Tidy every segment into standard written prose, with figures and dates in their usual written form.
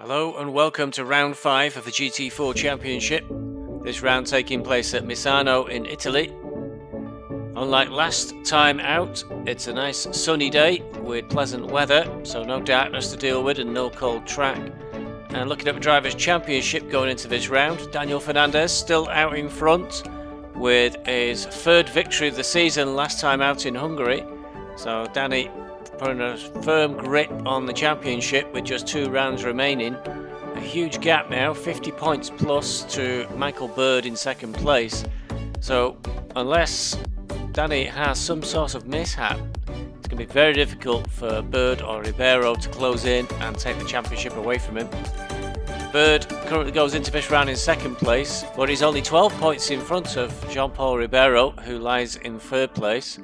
Hello and welcome to round 5 of the GT4 Championship. This round taking place at Misano in Italy. Unlike last time out, it's a nice sunny day with pleasant weather, so no darkness to deal with and no cold track. And looking at the Drivers' Championship going into this round, Daniel Fernandez still out in front with his third victory of the season last time out in Hungary. So Danny putting a firm grip on the championship with just 2 rounds remaining. A huge gap now, 50 points plus to Michael Bird in second place. So unless Danny has some sort of mishap, it's going to be very difficult for Bird or Ribeiro to close in and take the championship away from him. Bird currently goes into this round in second place, but he's only 12 points in front of Jean-Paul Ribeiro, who lies in third place.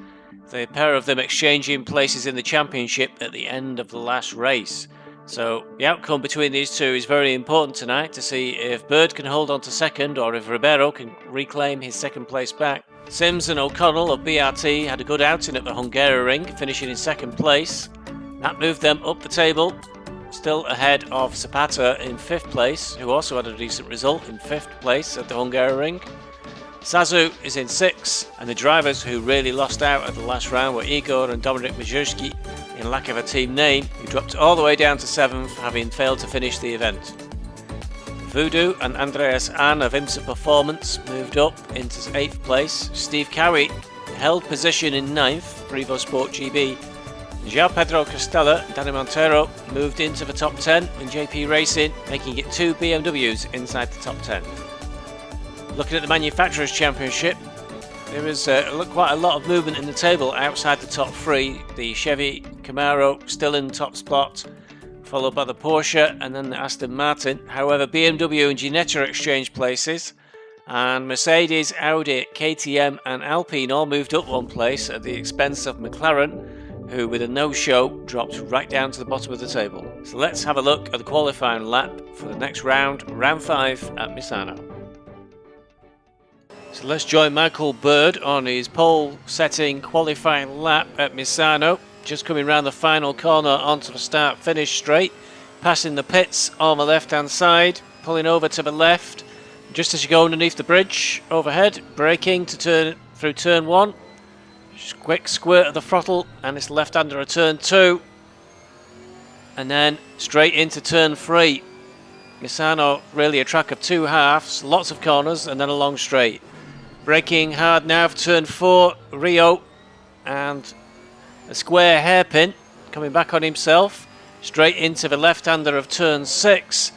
The pair of them exchanging places in the championship at the end of the last race. So the outcome between these two is very important tonight to see if Bird can hold on to second or if Ribeiro can reclaim his second place back. Sims and O'Connell of BRT had a good outing at the Hungaroring, finishing in second place. That moved them up the table, still ahead of Zapata in 5th place, who also had a decent result in 5th place at the Hungaroring. Zazu is in 6th, and the drivers who really lost out at the last round were Igor and Dominik Majewski, in lack of a team name, who dropped all the way down to 7th, having failed to finish the event. Voodoo and Andreas Ahn of IMSA Performance moved up into 8th place. Steve Cowie held position in 9th, Prevo Sport GB. João Pedro Costella and Danny Montero moved into the top 10 in JP Racing, making it 2 BMWs inside the top 10. Looking at the Manufacturers' Championship, there was quite a lot of movement in the table outside the top 3. The Chevy Camaro still in the top spot, followed by the Porsche and then the Aston Martin. However, BMW and Ginetta exchanged places, and Mercedes, Audi, KTM and Alpine all moved up 1 place at the expense of McLaren, who with a no-show dropped right down to the bottom of the table. So let's have a look at the qualifying lap for the next round, round 5 at Misano. So let's join Michael Bird on his pole-setting qualifying lap at Misano. Just coming round the final corner onto the start-finish straight, passing the pits on the left-hand side, pulling over to the left. Just as you go underneath the bridge overhead, braking to turn through turn 1. Just quick squirt of the throttle, and it's left under a turn 2. And then straight into turn 3. Misano really a track of 2 halves, lots of corners, and then a long straight. Braking hard now for turn 4, Rio, and a square hairpin coming back on himself, straight into the left-hander of turn 6,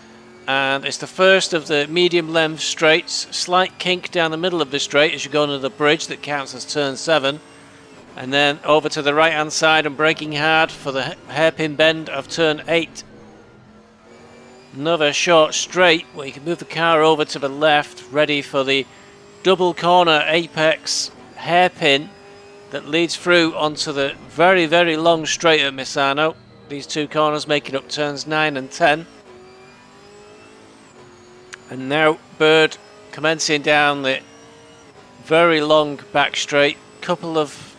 and it's the first of the medium length straights, slight kink down the middle of the straight as you go under the bridge that counts as turn 7, and then over to the right-hand side and braking hard for the hairpin bend of turn 8. Another short straight where you can move the car over to the left, ready for the double corner apex hairpin that leads through onto the very, very long straight at Misano. These 2 corners making up turns 9 and 10. And now Bird commencing down the very long back straight. Couple of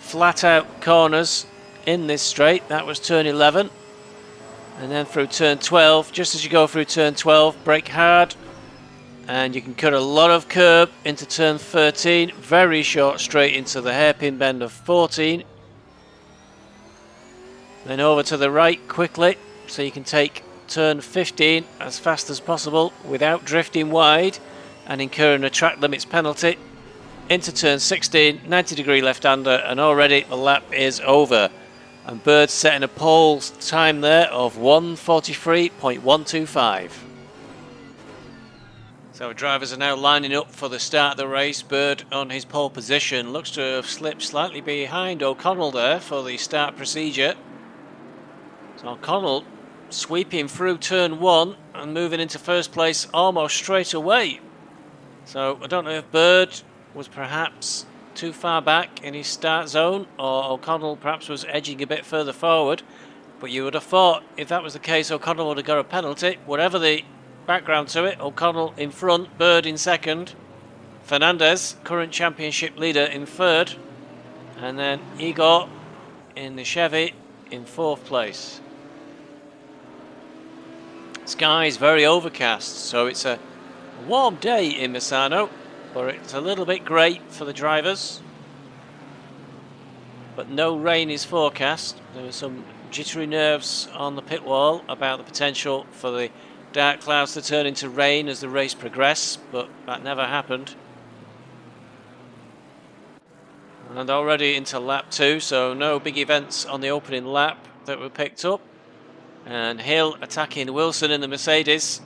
flat out corners in this straight. That was turn 11. And then through turn 12. Just as you go through turn 12, brake hard. And you can cut a lot of curb into turn 13, very short straight into the hairpin bend of 14. Then over to the right quickly, so you can take turn 15 as fast as possible without drifting wide and incurring a track limits penalty. Into turn 16, 90-degree left-hander, and already the lap is over. And Bird setting a pole time there of 1:43.125. So drivers are now lining up for the start of the race. Bird on his pole position looks to have slipped slightly behind O'Connell there for the start procedure. So O'Connell sweeping through turn 1 and moving into first place almost straight away. So I don't know if Bird was perhaps too far back in his start zone, or O'Connell perhaps was edging a bit further forward, but you would have thought if that was the case O'Connell would have got a penalty. Whatever the background to it, O'Connell in front, Bird in second, Fernandez, current championship leader, in third, and then Igor in the Chevy in 4th place. Sky is very overcast, so it's a warm day in Misano, but it's a little bit grey for the drivers. But no rain is forecast. There were some jittery nerves on the pit wall about the potential for the dark clouds to turn into rain as the race progressed, but that never happened. And already into lap 2, so no big events on the opening lap that were picked up. And Hill attacking Wilson in the Mercedes.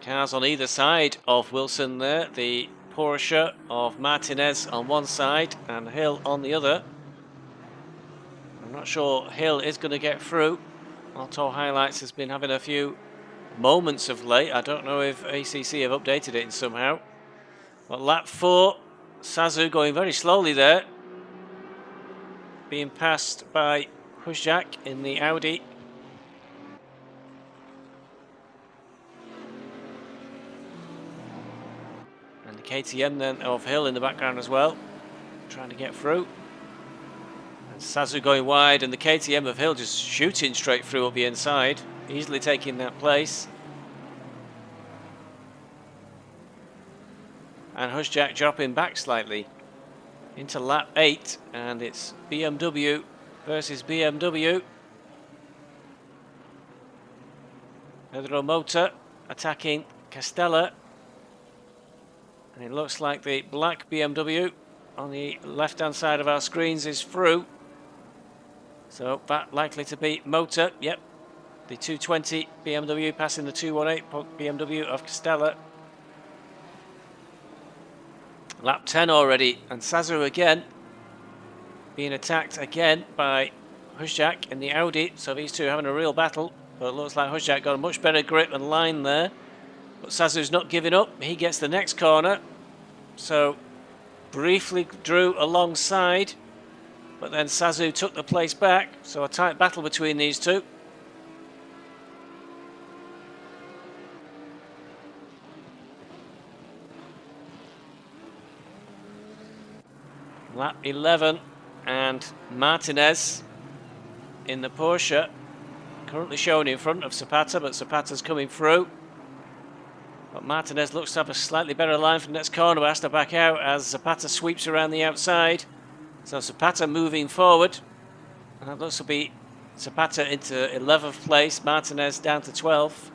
Cars on either side of Wilson there. The Porsche of Martinez on one side and Hill on the other. I'm not sure Hill is going to get through. Auto Highlights has been having a few moments of late. I don't know if ACC have updated it somehow. But lap 4, Zazu going very slowly there. Being passed by Husjak in the Audi. And the KTM then of Hill in the background as well, trying to get through. And Zazu going wide, and the KTM of Hill just shooting straight through up the inside, easily taking that place. And Husjak dropping back slightly into lap 8, and it's BMW versus BMW. Pedro Motor attacking Castella. And it looks like the black BMW on the left-hand side of our screens is through. So that likely to be Motor. Yep, the 220 BMW passing the 218 BMW of Castella. Lap 10 already, and Zazu again being attacked again by Husjak in the Audi. So these two having a real battle, but it looks like Husjak got a much better grip and line there. But Zazu's not giving up. He gets the next corner. So briefly drew alongside, but then Zazu took the place back. So a tight battle between these two. Lap 11, and Martinez in the Porsche, currently shown in front of Zapata, but Zapata's coming through. But Martinez looks to have a slightly better line for the next corner, but has to back out as Zapata sweeps around the outside. So Zapata moving forward. And that looks to be Zapata into 11th place, Martinez down to 12th.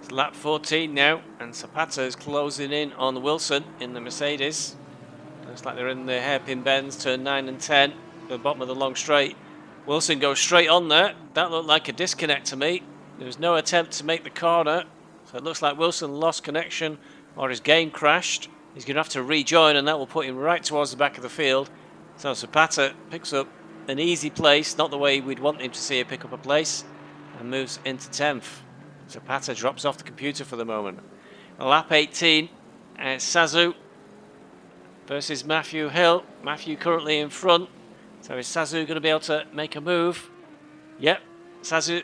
It's lap 14 now, and Zapata is closing in on Wilson in the Mercedes. Looks like they're in the hairpin bends, turn 9 and 10. The bottom of the long straight. Wilson goes straight on there. That looked like a disconnect to me. There was no attempt to make the corner, so it looks like Wilson lost connection or his game crashed. He's going to have to rejoin, and that will put him right towards the back of the field. So Zapata picks up an easy place, not the way we'd want him to see him pick up a place, and moves into 10th. Zapata drops off the computer for the moment. Lap 18, and it's Zazu versus Matthew Hill. Matthew currently in front. So is Zazu going to be able to make a move? Yep, Zazu.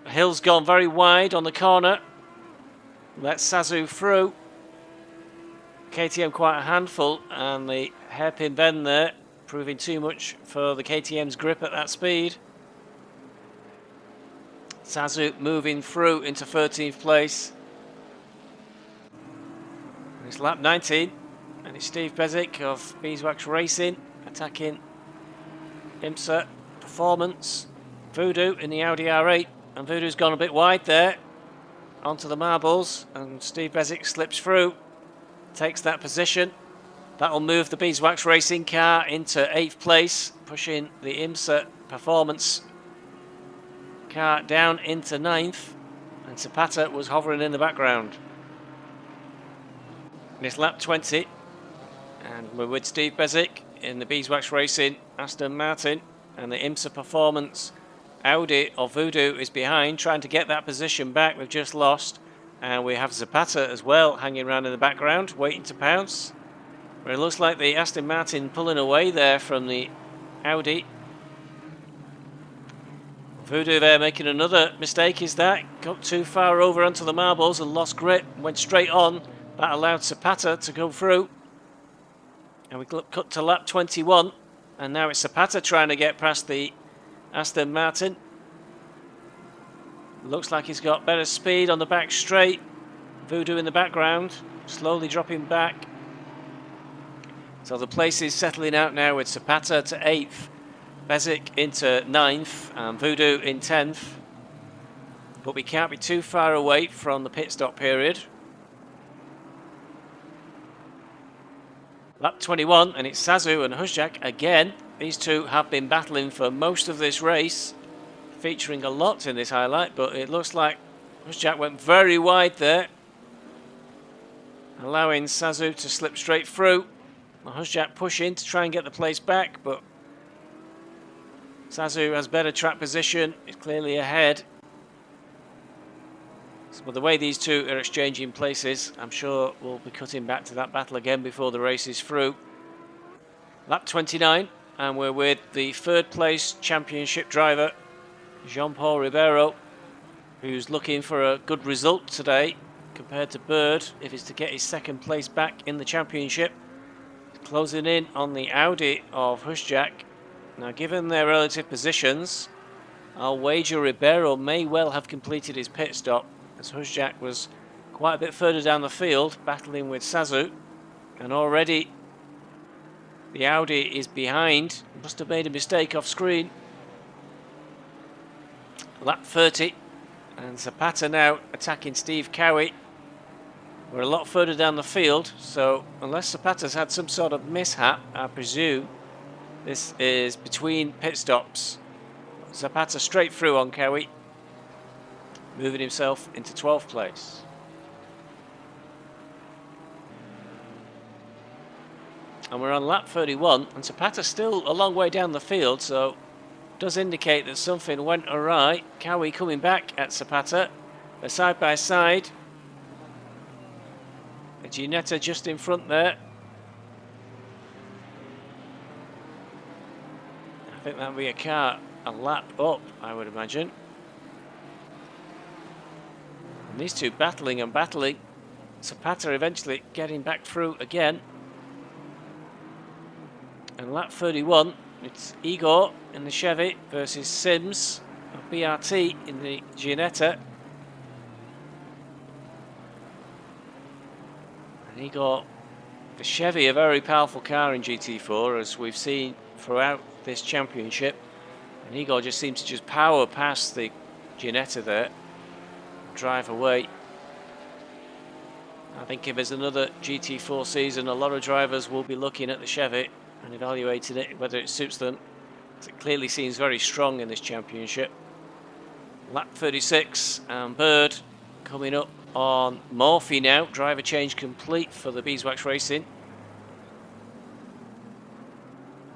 Hill's gone very wide on the corner. Lets Zazu through. KTM quite a handful, and the hairpin bend there proving too much for the KTM's grip at that speed. Zazu moving through into 13th place. And it's lap 19, and it's Steve Bezic of Beeswax Racing attacking IMSA Performance. Voodoo in the Audi R8, and Voodoo's gone a bit wide there onto the marbles, and Steve Bezic slips through, takes that position. That'll move the Beeswax Racing car into 8th place, pushing the IMSA Performance car down into 9th, and Zapata was hovering in the background. And it's lap 20, and we're with Steve Bezic in the Beeswax Racing Aston Martin, and the IMSA Performance Audi of Voodoo is behind, trying to get that position back. We've just lost, and we have Zapata as well hanging around in the background, waiting to pounce. But it looks like the Aston Martin pulling away there from the Audi. Voodoo there making another mistake, is that? Got too far over onto the marbles and lost grip, went straight on. That allowed Zapata to go through. And we cut to lap 21. And now it's Zapata trying to get past the Aston Martin. Looks like he's got better speed on the back straight. Voodoo in the background, slowly dropping back. So the place is settling out now with Zapata to 8th, Bezic into 9th, and Voodoo in 10th. But we can't be too far away from the pit stop period. Lap 21, and it's Zazu and Huzjak again. These two have been battling for most of this race, featuring a lot in this highlight, but it looks like Huzjak went very wide there, allowing Zazu to slip straight through. Huzjak pushing to try and get the place back, but Zazu has better track position, is clearly ahead. So the way these two are exchanging places, I'm sure we'll be cutting back to that battle again before the race is through. Lap 29, and we're with the third place championship driver, Jean-Paul Ribeiro, who's looking for a good result today compared to Bird if he's to get his second place back in the championship. Closing in on the Audi of Huzjak. Now, given their relative positions, I'll wager Ribeiro may well have completed his pit stop, as Huzjak was quite a bit further down the field, battling with Zazu, and already the Audi is behind. Must have made a mistake off screen. Lap 30, and Zapata now attacking Steve Cowie. We're a lot further down the field, so unless Zapata's had some sort of mishap, I presume this is between pit stops. Zapata straight through on Cowie, moving himself into 12th place. And we're on lap 31, and Zapata's still a long way down the field, so does indicate that something went awry. Cowie coming back at Zapata. They're side by side. Ginetta just in front there. I think that'll be a car a lap up, I would imagine. And these two battling and battling. Zapata eventually getting back through again. And lap 31, it's Igor in the Chevy versus Sims of BRT in the Ginetta. And Igor, the Chevy, a very powerful car in GT4, as we've seen throughout this championship. And Igor just seems to just power past the Ginetta there, drive away. I think if there's another GT4 season, a lot of drivers will be looking at the Chevy and evaluating it, whether it suits them. It clearly seems very strong in this championship. Lap 36, and Bird coming up on Morphy now. Driver change complete for the Beeswax Racing.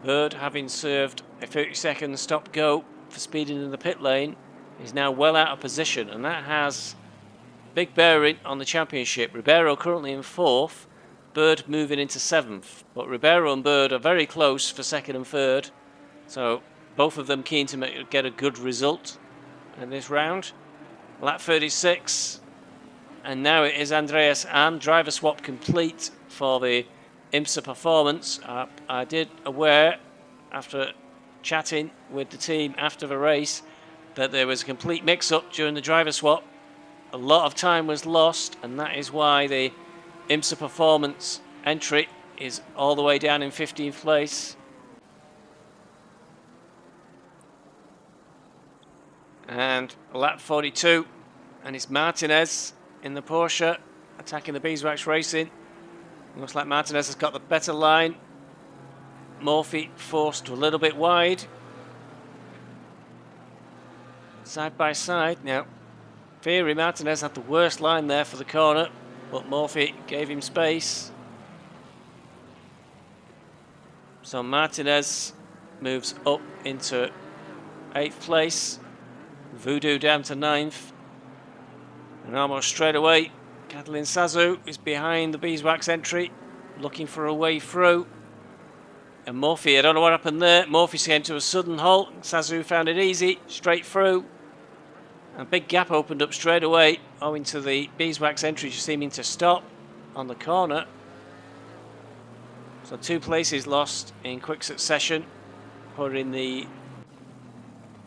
Bird, having served a 30-second stop-go for speeding in the pit lane, is now well out of position, and that has big bearing on the championship. Ribeiro currently in 4th, Bird moving into 7th, but Ribeiro and Bird are very close for 2nd and 3rd, so both of them keen to get a good result in this round. Lap 36, and now it is Andreas and driver swap complete for the IMSA Performance. I did aware, after chatting with the team after the race, that there was a complete mix-up during the driver swap. A lot of time was lost, and that is why the IMSA Performance entry is all the way down in 15th place. And lap 42, and it's Martinez in the Porsche attacking the Beeswax Racing. Looks like Martinez has got the better line. Morphy forced a little bit wide. Side by side now. Theory, Martinez had the worst line there for the corner, but Morphy gave him space. So Martinez moves up into 8th place. Voodoo down to 9th. And almost straight away, Catalin Zazu is behind the Beeswax entry, looking for a way through. And Morphy, I don't know what happened there. Morphy came to a sudden halt. Zazu found it easy, straight through. A big gap opened up straight away, owing to the Beeswax entry just seeming to stop. on the corner. So 2 places lost in quick succession, putting the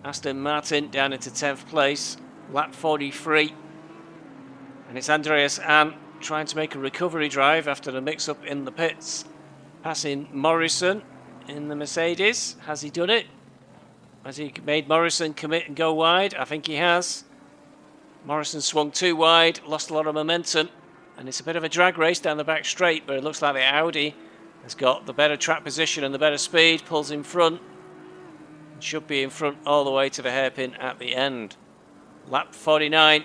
Aston Martin down into 10th place, lap 43. And it's Andreas An trying to make a recovery drive after the mix-up in the pits, passing Morrison in the Mercedes. Has he done it? Has he made Morrison commit and go wide? I think he has. Morrison swung too wide, lost a lot of momentum, and it's a bit of a drag race down the back straight, but it looks like the Audi has got the better track position and the better speed, pulls in front, and should be in front all the way to the hairpin at the end. Lap 49.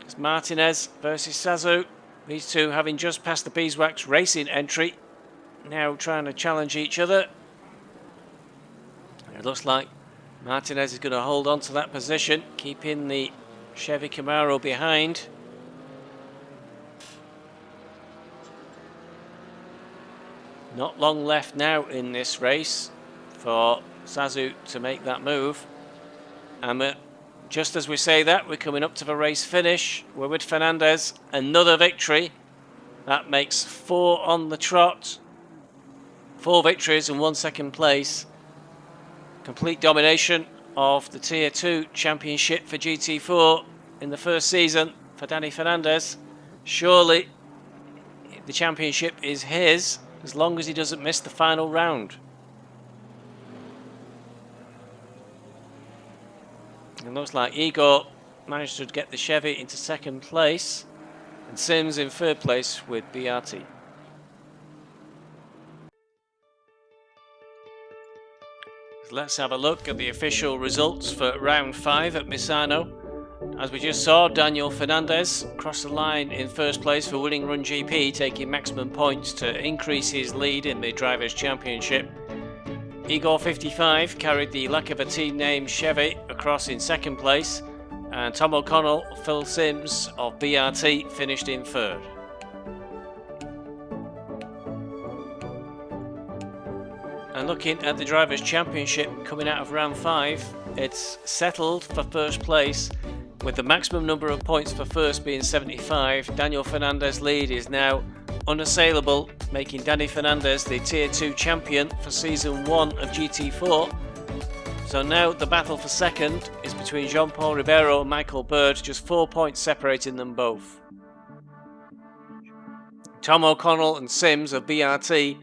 It's Martinez versus Zazu. These two having just passed the Beeswax Racing entry, now trying to challenge each other. It looks like Martinez is going to hold on to that position, keeping the Chevy Camaro behind. Not long left now in this race for Zazu to make that move. And just as we say that, we're coming up to the race finish. We're with Fernandez, another victory. That makes 4 on the trot. 4 victories and 1 second place. Complete domination of the Tier 2 Championship for GT4 in the first season for Danny Fernandez. Surely the championship is his as long as he doesn't miss the final round. It looks like Igor managed to get the Chevy into 2nd place and Sims in 3rd place with BRT. Let's have a look at the official results for round 5 at Misano. As we just saw, Daniel Fernandez crossed the line in 1st place for winning Run GP, taking maximum points to increase his lead in the Drivers' Championship. Igor 55 carried the lack of a team name Chevy across in 2nd place, and Tom O'Connell, Phil Sims of BRT finished in 3rd. And looking at the Drivers' Championship coming out of round 5, it's settled for 1st place with the maximum number of points for 1st being 75. Daniel Fernandez's lead is now unassailable, making Danny Fernandez the Tier 2 champion for Season 1 of GT4. So now the battle for 2nd is between Jean-Paul Ribeiro and Michael Bird, just 4 points separating them both. Tom O'Connell and Sims of BRT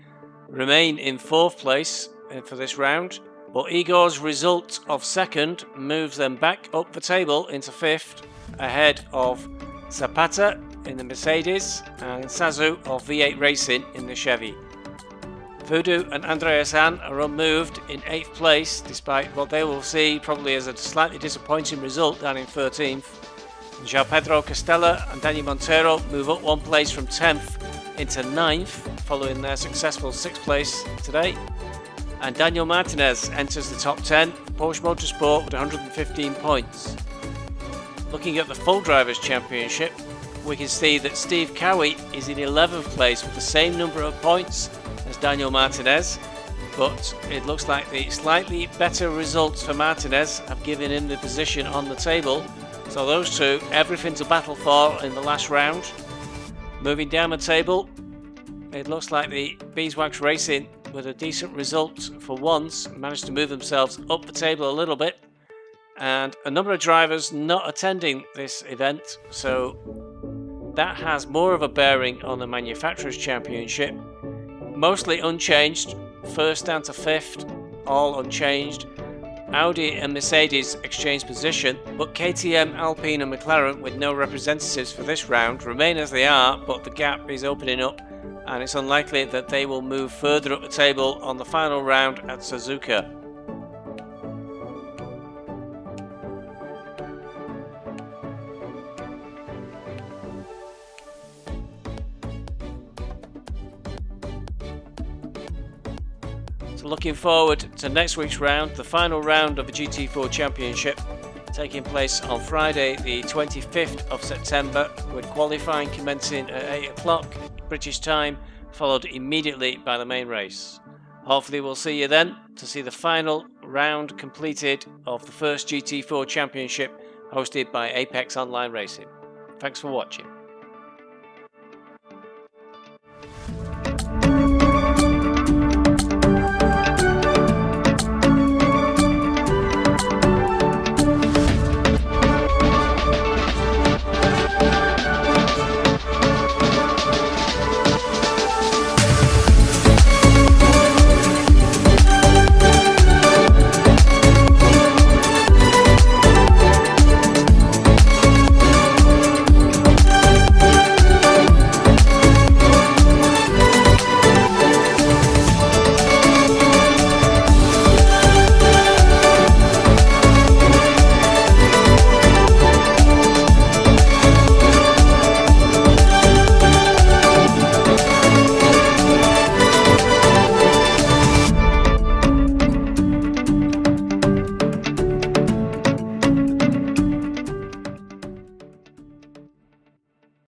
remain in 4th place for this round, but Igor's result of 2nd moves them back up the table into 5th, ahead of Zapata in the Mercedes and Zazu of V8 Racing in the Chevy. Voodoo and Andreas An are unmoved in 8th place, despite what they will see probably as a slightly disappointing result down in 13th. João Pedro Castella and Dani Montero move up 1 place from 10th into 9th, following their successful 6th place today. And Daniel Martinez enters the top 10 for Porsche Motorsport with 115 points. Looking at the full Drivers' Championship, we can see that Steve Cowie is in 11th place with the same number of points as Daniel Martinez, but it looks like the slightly better results for Martinez have given him the position on the table. So those two, everything to battle for in the last round. Moving down the table, it looks like the Beeswax Racing, with a decent result for once, managed to move themselves up the table a little bit, and a number of drivers not attending this event, so that has more of a bearing on the Manufacturers' Championship. Mostly unchanged, 1st down to 5th, all unchanged. Audi and Mercedes exchange position, but KTM, Alpine and McLaren, with no representatives for this round, remain as they are, but the gap is opening up and it's unlikely that they will move further up the table on the final round at Suzuka. So looking forward to next week's round, the final round of the GT4 Championship, taking place on Friday the 25th of September, with qualifying commencing at 8 o'clock British time, followed immediately by the main race. Hopefully we'll see you then to see the final round completed of the first GT4 Championship hosted by Apex Online Racing. Thanks for watching.